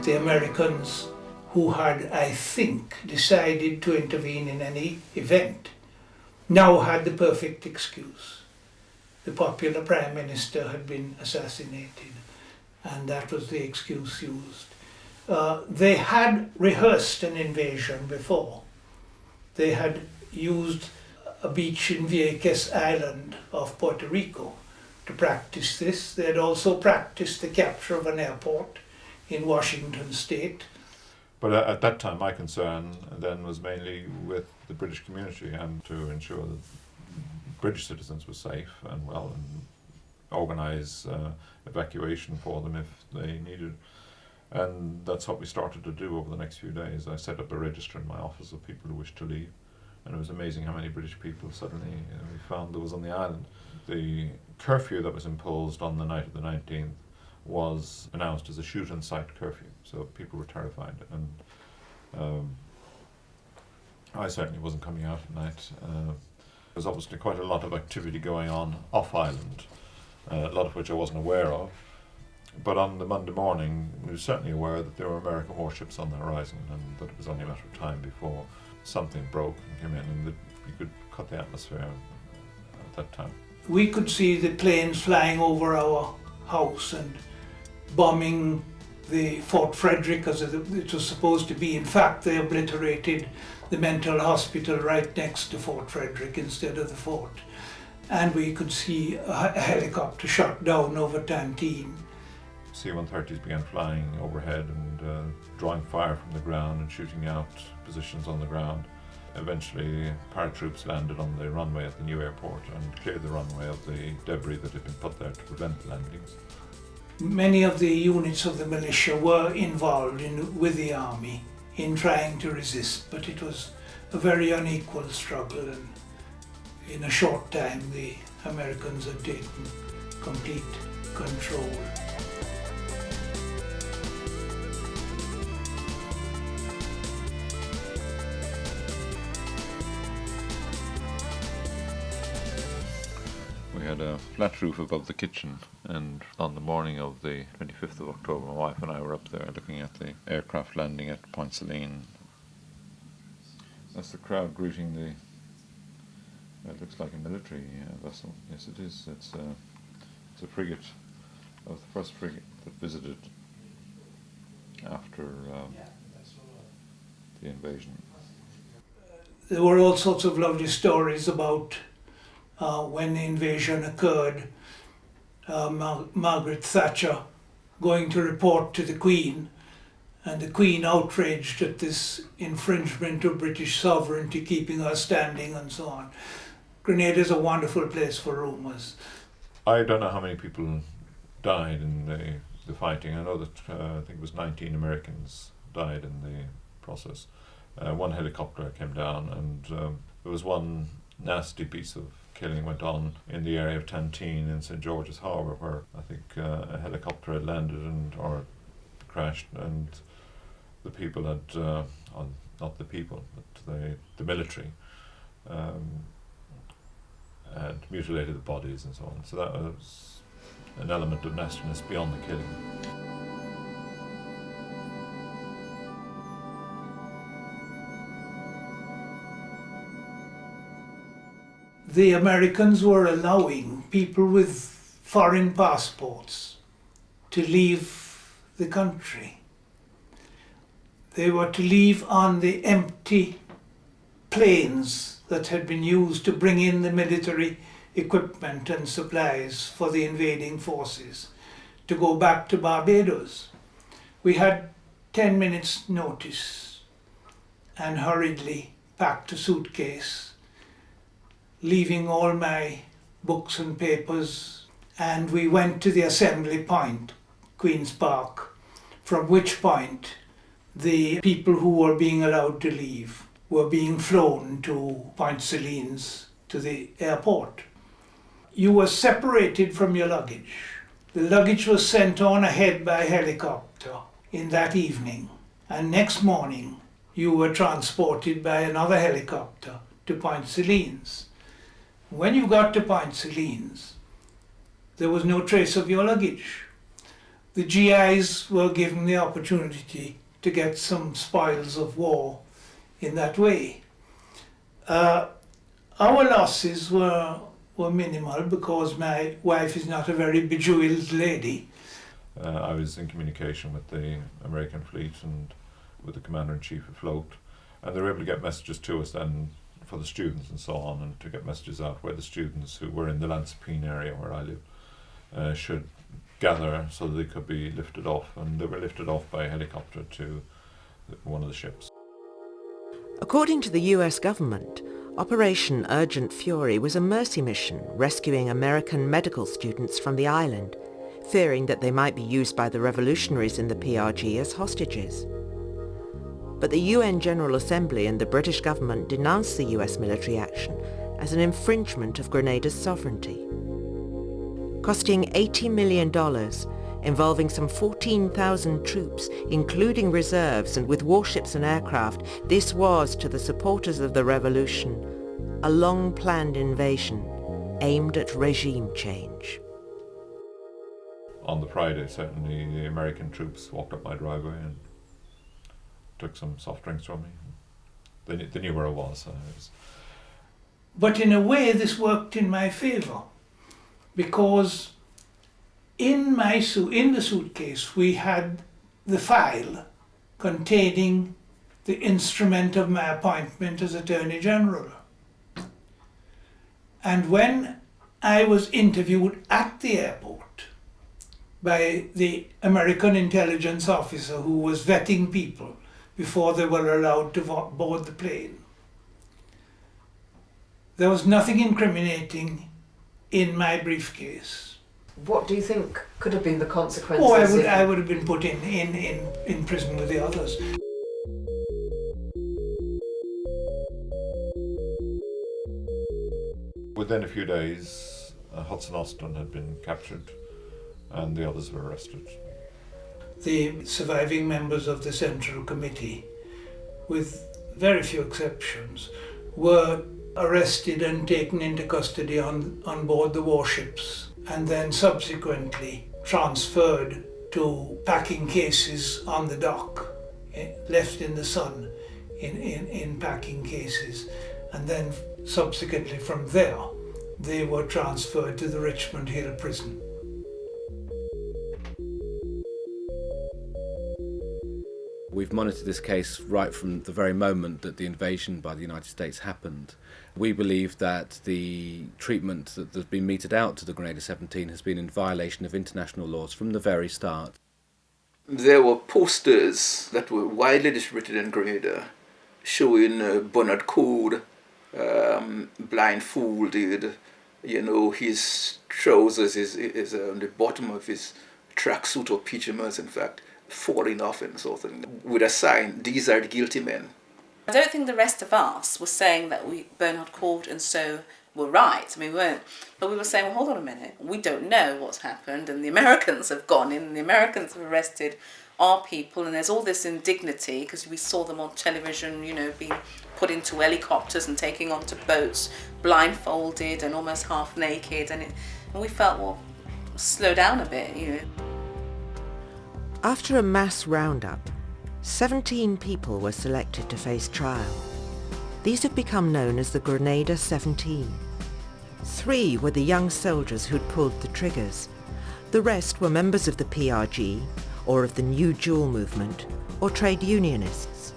The Americans, who had, I think, decided to intervene in any event, now had the perfect excuse. The popular Prime Minister had been assassinated, and that was the excuse used. They had rehearsed an invasion before. They had used a beach in Vieques Island off Puerto Rico to practice this. They had also practiced the capture of an airport in Washington State. But at that time, my concern then was mainly with the British community and to ensure that British citizens were safe and well, and organise evacuation for them if they needed. And that's what we started to do over the next few days. I set up a register in my office of people who wished to leave, and it was amazing how many British people suddenly we found there was on the island. The curfew that was imposed on the night of the 19th was announced as a shoot-on-sight curfew, so people were terrified. And I certainly wasn't coming out at night. There was obviously quite a lot of activity going on off-island, a lot of which I wasn't aware of. But on the Monday morning, we were certainly aware that there were American warships on the horizon and that it was only a matter of time before something broke and came in, and that you could cut the atmosphere at that time. We could see the planes flying over our house and bombing the Fort Frederick as it was supposed to be. In fact, they obliterated the mental hospital right next to Fort Frederick instead of the fort. And we could see a helicopter shot down over Tantine. C-130s began flying overhead and drawing fire from the ground and shooting out positions on the ground. Eventually, paratroops landed on the runway at the new airport and cleared the runway of the debris that had been put there to prevent landings. Many of the units of the militia were involved with the army in trying to resist, but it was a very unequal struggle, and in a short time the Americans had taken complete control. We had a flat roof above the kitchen, and on the morning of the 25th of October, my wife and I were up there looking at the aircraft landing at Point Celine. That's the crowd greeting the, it looks like a military vessel. Yes, it is. It's a frigate. That was the first frigate that visited after the invasion. There were all sorts of lovely stories about when the invasion occurred, Margaret Thatcher going to report to the Queen, and the Queen outraged at this infringement of British sovereignty, keeping her standing and so on. Grenada is a wonderful place for rumours. I don't know how many people died in the fighting. I know that I think it was 19 Americans died in the process. One helicopter came down, and there was one nasty piece of killing went on in the area of Tantine in St. George's Harbour, where I think a helicopter had landed or crashed, and the people had, not the people, but the military had mutilated the bodies and so on. So that was an element of nastiness beyond the killing. The Americans were allowing people with foreign passports to leave the country. They were to leave on the empty planes that had been used to bring in the military equipment and supplies for the invading forces, to go back to Barbados. We had 10 minutes notice and hurriedly packed a suitcase, leaving all my books and papers, and we went to the assembly point, Queen's Park, from which point the people who were being allowed to leave were being flown to Point Celines, to the airport. You were separated from your luggage. The luggage was sent on ahead by helicopter in that evening, and next morning you were transported by another helicopter to Point Celines. When you got to Point Celines, there was no trace of your luggage. the GIs were given the opportunity to get some spoils of war in that way. Our losses were minimal because my wife is not a very bejeweled lady. I was in communication with the American fleet and with the Commander-in-Chief of Float, and they were able to get messages to us then for the students and so on, and to get messages out where the students who were in the Lancipine area where I live should gather so that they could be lifted off, and they were lifted off by helicopter to one of the ships. According to the US government, Operation Urgent Fury was a mercy mission rescuing American medical students from the island, fearing that they might be used by the revolutionaries in the PRG as hostages. But the UN General Assembly and the British government denounced the US military action as an infringement of Grenada's sovereignty. Costing $80 million, involving some 14,000 troops, including reserves and with warships and aircraft, this was, to the supporters of the revolution, a long-planned invasion aimed at regime change. On the Friday, certainly, the American troops walked up my driveway and took some soft drinks from me. They knew where I was. But in a way, this worked in my favour, because in the suitcase we had the file containing the instrument of my appointment as Attorney General. And when I was interviewed at the airport by the American intelligence officer who was vetting people before they were allowed to board the plane, there was nothing incriminating in my briefcase. What do you think could have been the consequences? Oh, I would have been put in prison with the others. Within a few days, Hudson Austin had been captured and the others were arrested. The surviving members of the Central Committee, with very few exceptions, were arrested and taken into custody on board the warships, and then subsequently transferred to packing cases on the dock, left in the sun in packing cases, and then subsequently from there they were transferred to the Richmond Hill prison. We've monitored this case right from the very moment that the invasion by the United States happened. We believe that the treatment that has been meted out to the Grenada 17 has been in violation of international laws from the very start. There were posters that were widely distributed in Grenada showing Bernard Code blindfolded. You know, his trousers is on the bottom of his tracksuit or pyjamas, in fact, falling off and sort of thing, with a sign, "These are the guilty men." I don't think the rest of us were saying that Bernard Code and so were right. I mean, we weren't. But we were saying, well, hold on a minute, we don't know what's happened, and the Americans have gone in, and the Americans have arrested our people, and there's all this indignity because we saw them on television, you know, being put into helicopters and taking onto boats, blindfolded and almost half naked, and we felt, well, slow down a bit, you know. After a mass roundup, 17 people were selected to face trial. These have become known as the Grenada 17. 3 were the young soldiers who'd pulled the triggers. The rest were members of the PRG, or of the New Jewel movement, or trade unionists.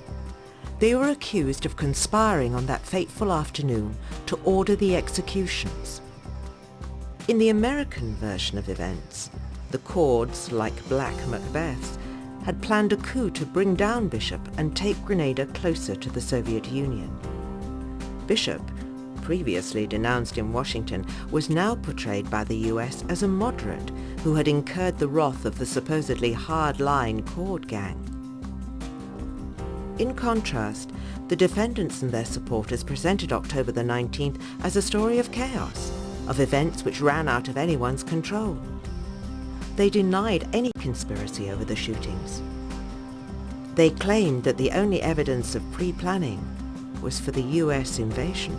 They were accused of conspiring on that fateful afternoon to order the executions. In the American version of events, the Cords, like Black Macbeths, had planned a coup to bring down Bishop and take Grenada closer to the Soviet Union. Bishop, previously denounced in Washington, was now portrayed by the US as a moderate who had incurred the wrath of the supposedly hard-line Cord gang. In contrast, the defendants and their supporters presented October the 19th as a story of chaos, of events which ran out of anyone's control. They denied any conspiracy over the shootings. They claimed that the only evidence of pre-planning was for the US invasion.